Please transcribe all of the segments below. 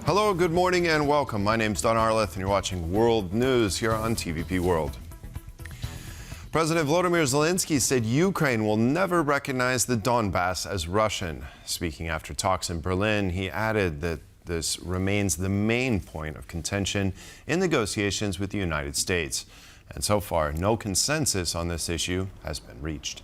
Hello, good morning and welcome. My name's Don Arleth and you're watching World News here on TVP World. President Volodymyr Zelenskyy said Ukraine will never recognize the Donbas as Russian. Speaking after talks in Berlin, he added that this remains the main point of contention in negotiations with the United States. And so far, no consensus on this issue has been reached.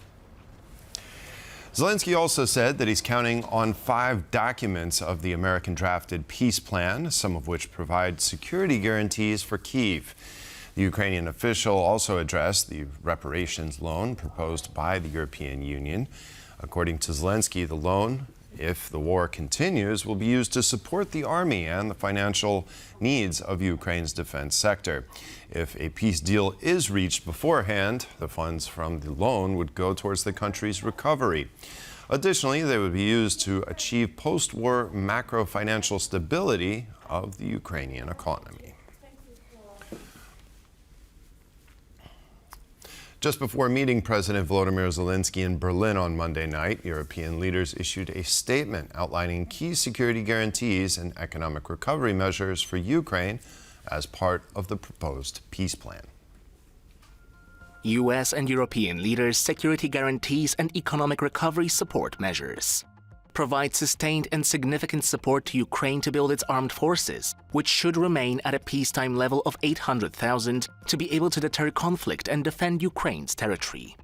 Zelenskyy also said that he's counting on 5 documents of the American-drafted peace plan, some of which provide security guarantees for Kyiv. The Ukrainian official also addressed the reparations loan proposed by the European Union. According to Zelenskyy, the loan, if the war continues, will be used to support the army and the financial needs of Ukraine's defense sector. If a peace deal is reached beforehand, the funds from the loan would go towards the country's recovery. Additionally, they would be used to achieve post-war macro-financial stability of the Ukrainian economy. Just before meeting President Volodymyr Zelenskyy in Berlin on Monday night, European leaders issued a statement outlining key security guarantees and economic recovery measures for Ukraine as part of the proposed peace plan. U.S. and European leaders' security guarantees and economic recovery support measures provide sustained and significant support to Ukraine to build its armed forces, which should remain at a peacetime level of 800,000 to be able to deter conflict and defend Ukraine's territory.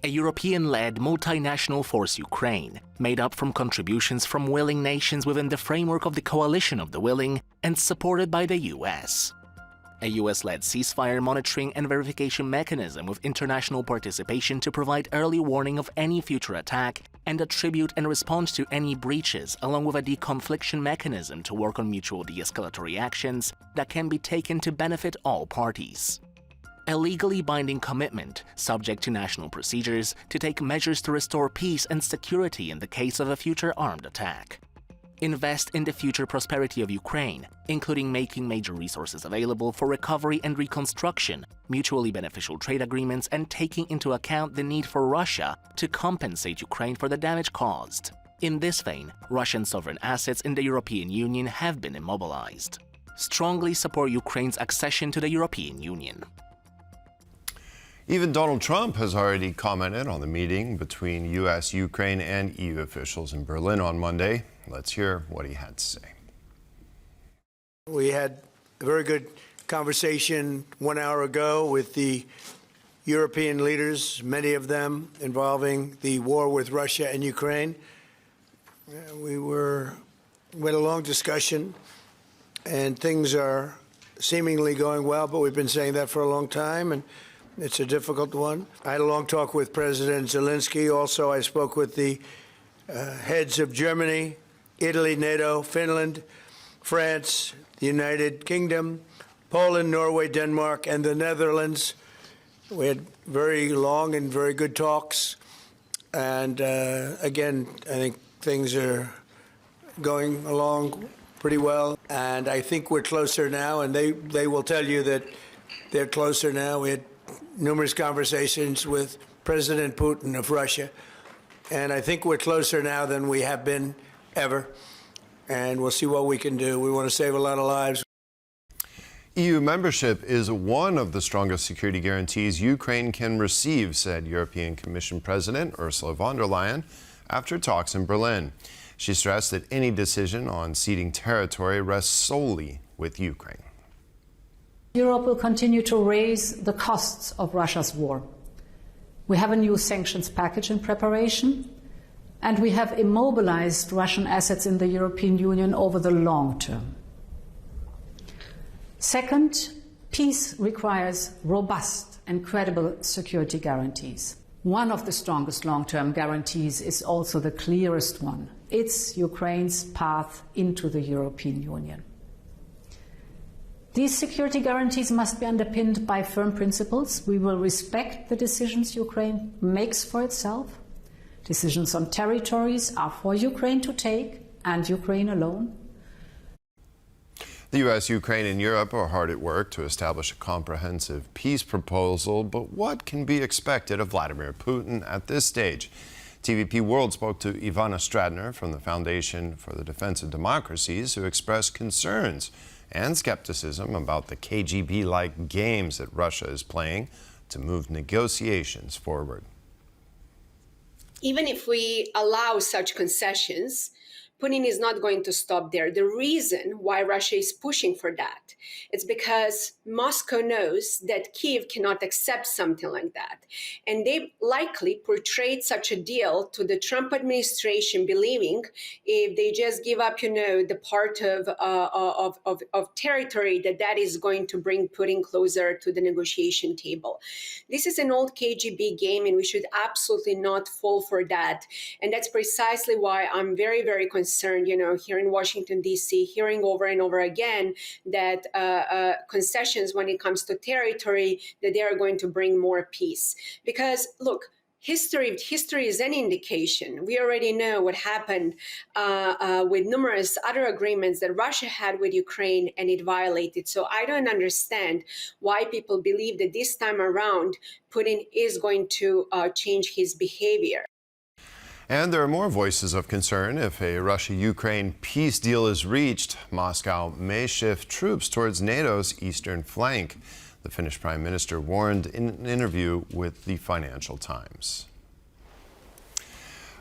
A European-led multinational force Ukraine, made up from contributions from willing nations within the framework of the Coalition of the Willing and supported by the U.S. A U.S.-led ceasefire monitoring and verification mechanism with international participation to provide early warning of any future attack and attribute and respond to any breaches, along with a deconfliction mechanism to work on mutual de-escalatory actions that can be taken to benefit all parties. A legally binding commitment, subject to national procedures, to take measures to restore peace and security in the case of a future armed attack. Invest in the future prosperity of Ukraine, including making major resources available for recovery and reconstruction, mutually beneficial trade agreements, and taking into account the need for Russia to compensate Ukraine for the damage caused. In this vein, Russian sovereign assets in the European Union have been immobilized. Strongly support Ukraine's accession to the European Union. Even Donald Trump has already commented on the meeting between U.S., Ukraine, and EU officials in Berlin on Monday. Let's hear what he had to say. We had a very good conversation 1 hour ago with the European leaders, many of them involving the war with Russia and Ukraine. We had a long discussion, and things are seemingly going well, but we've been saying that for a long time, and it's a difficult one. I had a long talk with President Zelenskyy. Also, I spoke with the heads of Germany, Italy, NATO, Finland, France, the United Kingdom, Poland, Norway, Denmark, and the Netherlands. We had very long and very good talks. And again, I think things are going along pretty well. And I think we're closer now, and they will tell you that they're closer now. We had numerous conversations with President Putin of Russia. And I think we're closer now than we have been ever. And we'll see what we can do. We want to save a lot of lives. EU membership is one of the strongest security guarantees Ukraine can receive, said European Commission President Ursula von der Leyen after talks in Berlin. She stressed that any decision on ceding territory rests solely with Ukraine. Europe will continue to raise the costs of Russia's war. We have a new sanctions package in preparation, and we have immobilized Russian assets in the European Union over the long term. Second, peace requires robust and credible security guarantees. One of the strongest long-term guarantees is also the clearest one. It's Ukraine's path into the European Union. These security guarantees must be underpinned by firm principles. We will respect the decisions Ukraine makes for itself. Decisions on territories are for Ukraine to take, and Ukraine alone. The U.S., Ukraine, and Europe are hard at work to establish a comprehensive peace proposal, but what can be expected of Vladimir Putin at this stage? TVP World spoke to Ivana Stradner from the Foundation for the Defense of Democracies, who expressed concerns and skepticism about the KGB-like games that Russia is playing to move negotiations forward. Even if we allow such concessions, Putin is not going to stop there. The reason why Russia is pushing for that, it's because Moscow knows that Kyiv cannot accept something like that. And they likely portrayed such a deal to the Trump administration, believing if they just give up, the part of territory, that is going to bring Putin closer to the negotiation table. This is an old KGB game, and we should absolutely not fall for that. And that's precisely why I'm very, very concerned, here in Washington, D.C., hearing over and over again that concessions when it comes to territory, that they are going to bring more peace. Because, look, history is an indication. We already know what happened with numerous other agreements that Russia had with Ukraine, and it violated. So I don't understand why people believe that this time around Putin is going to change his behavior. And there are more voices of concern. If a Russia-Ukraine peace deal is reached, Moscow may shift troops towards NATO's eastern flank. The Finnish Prime Minister warned in an interview with the Financial Times.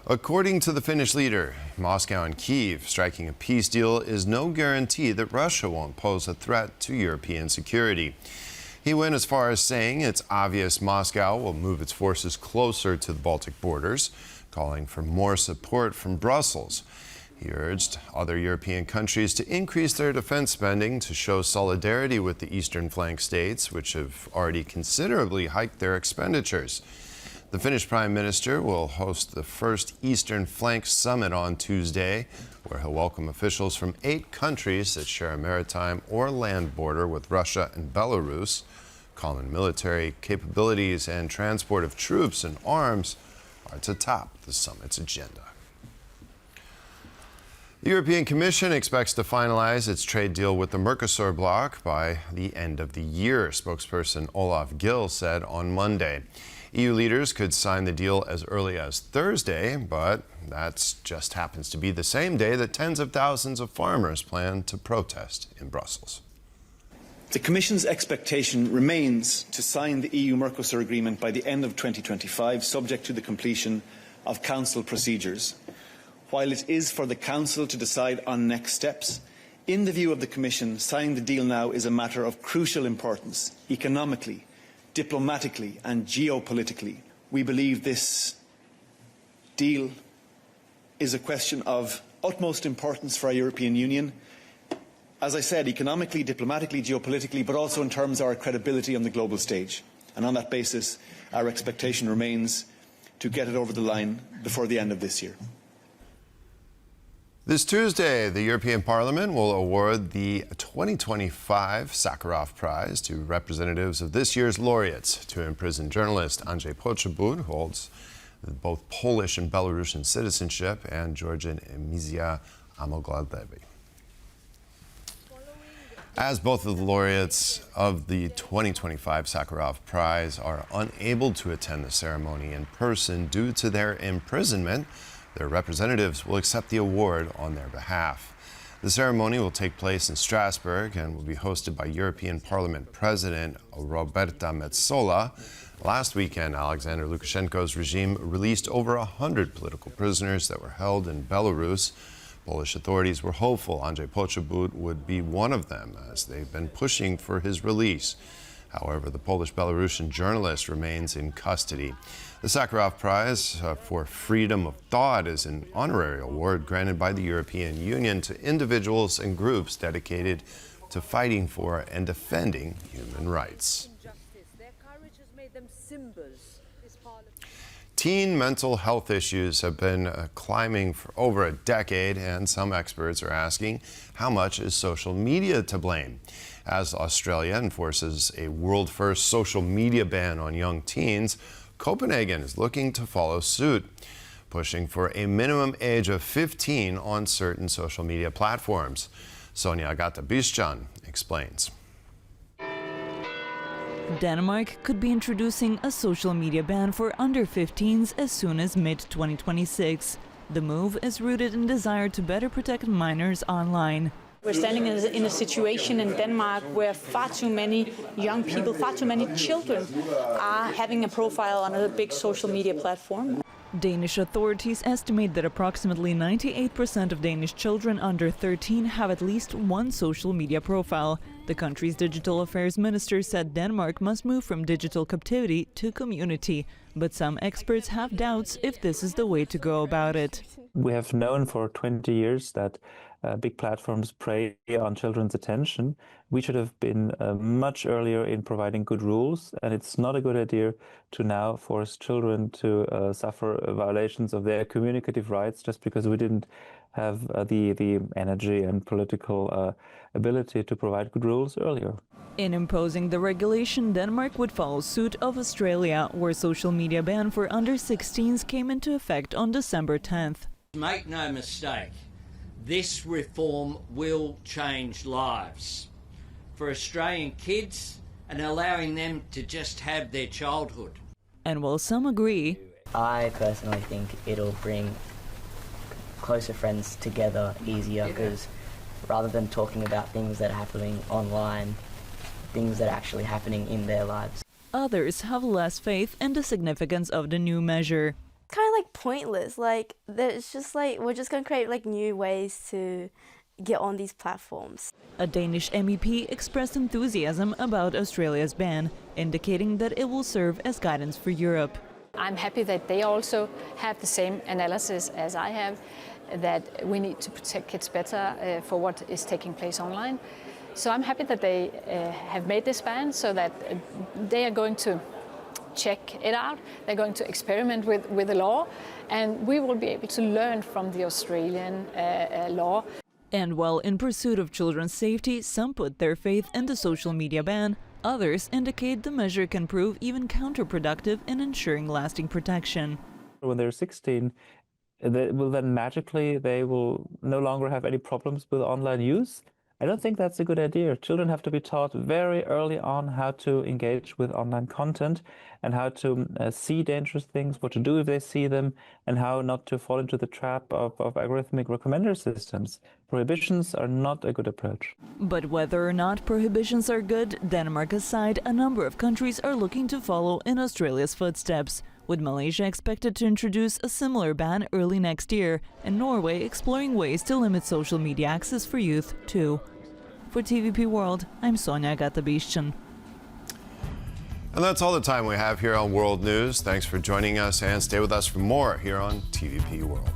According to the Finnish leader, Moscow and Kyiv striking a peace deal is no guarantee that Russia won't pose a threat to European security. He went as far as saying it's obvious Moscow will move its forces closer to the Baltic borders, calling for more support from Brussels. He urged other European countries to increase their defense spending to show solidarity with the eastern flank states, which have already considerably hiked their expenditures. The Finnish Prime Minister will host the first Eastern Flank Summit on Tuesday, where he'll welcome officials from 8 countries that share a maritime or land border with Russia and Belarus. Common military capabilities and transport of troops and arms are to top the summit's agenda. The European Commission expects to finalize its trade deal with the Mercosur bloc by the end of the year, spokesperson Olaf Gill said on Monday. EU leaders could sign the deal as early as Thursday, but that just happens to be the same day that tens of thousands of farmers plan to protest in Brussels. The Commission's expectation remains to sign the EU-Mercosur agreement by the end of 2025, subject to the completion of Council procedures. While it is for the Council to decide on next steps, in the view of the Commission, signing the deal now is a matter of crucial importance, economically, diplomatically and geopolitically. We believe this deal is a question of utmost importance for our European Union, as I said, economically, diplomatically, geopolitically, but also in terms of our credibility on the global stage. And on that basis, our expectation remains to get it over the line before the end of this year. This Tuesday, the European Parliament will award the 2025 Sakharov Prize to representatives of this year's laureates, to imprisoned journalist Andrzej Poczobut, who holds both Polish and Belarusian citizenship, and Georgian Mzia Amaglobeli. As both of the laureates of the 2025 Sakharov Prize are unable to attend the ceremony in person due to their imprisonment, their representatives will accept the award on their behalf. The ceremony will take place in Strasbourg and will be hosted by European Parliament President Roberta Metsola. Last weekend, Alexander Lukashenko's regime released over 100 political prisoners that were held in Belarus. Polish authorities were hopeful Andrzej Poczobut would be one of them, as they've been pushing for his release. However, the Polish-Belarusian journalist remains in custody. The Sakharov Prize for Freedom of Thought is an honorary award granted by the European Union to individuals and groups dedicated to fighting for and defending human rights. Their courage has made them symbols. Teen mental health issues have been climbing for over a decade, and some experts are asking, how much is social media to blame? As Australia enforces a world-first social media ban on young teens, Copenhagen is looking to follow suit, pushing for a minimum age of 15 on certain social media platforms. Sonia Agata-Bischan explains. Denmark could be introducing a social media ban for under 15s as soon as mid-2026. The move is rooted in desire to better protect minors online. We're standing in a situation in Denmark where far too many young people, far too many children are having a profile on a big social media platform. Danish authorities estimate that approximately 98% of Danish children under 13 have at least one social media profile. The country's digital affairs minister said Denmark must move from digital captivity to community, but some experts have doubts if this is the way to go about it. We have known for 20 years that big platforms prey on children's attention. We should have been much earlier in providing good rules, and it's not a good idea to now force children to suffer violations of their communicative rights just because we didn't have the energy and political ability to provide good rules earlier. In imposing the regulation, Denmark would follow suit of Australia, where social media ban for under 16s came into effect on December 10th. Make no mistake, this reform will change lives for Australian kids and allowing them to just have their childhood. And while some agree, I personally think it'll bring closer friends together easier, because rather than talking about things that are happening online, things that are actually happening in their lives. Others have less faith in the significance of the new measure. Kind of like pointless. Like, it's just like we're just going to create like new ways to get on these platforms. A Danish MEP expressed enthusiasm about Australia's ban, indicating that it will serve as guidance for Europe. I'm happy that they also have the same analysis as I have, that we need to protect kids better for what is taking place online. So I'm happy that they have made this ban, so that they are going to check it out, they're going to experiment with the law, and we will be able to learn from the Australian law. And while in pursuit of children's safety, some put their faith in the social media ban, others indicate the measure can prove even counterproductive in ensuring lasting protection. When they're 16, they will no longer have any problems with online use. I don't think that's a good idea. Children have to be taught very early on how to engage with online content and how to see dangerous things, what to do if they see them, and how not to fall into the trap of algorithmic recommender systems. Prohibitions are not a good approach. But whether or not prohibitions are good, Denmark aside, a number of countries are looking to follow in Australia's footsteps, with Malaysia expected to introduce a similar ban early next year, and Norway exploring ways to limit social media access for youth too. For TVP World, I'm Sonia Gatabishchan. And that's all the time we have here on World News. Thanks for joining us, and stay with us for more here on TVP World.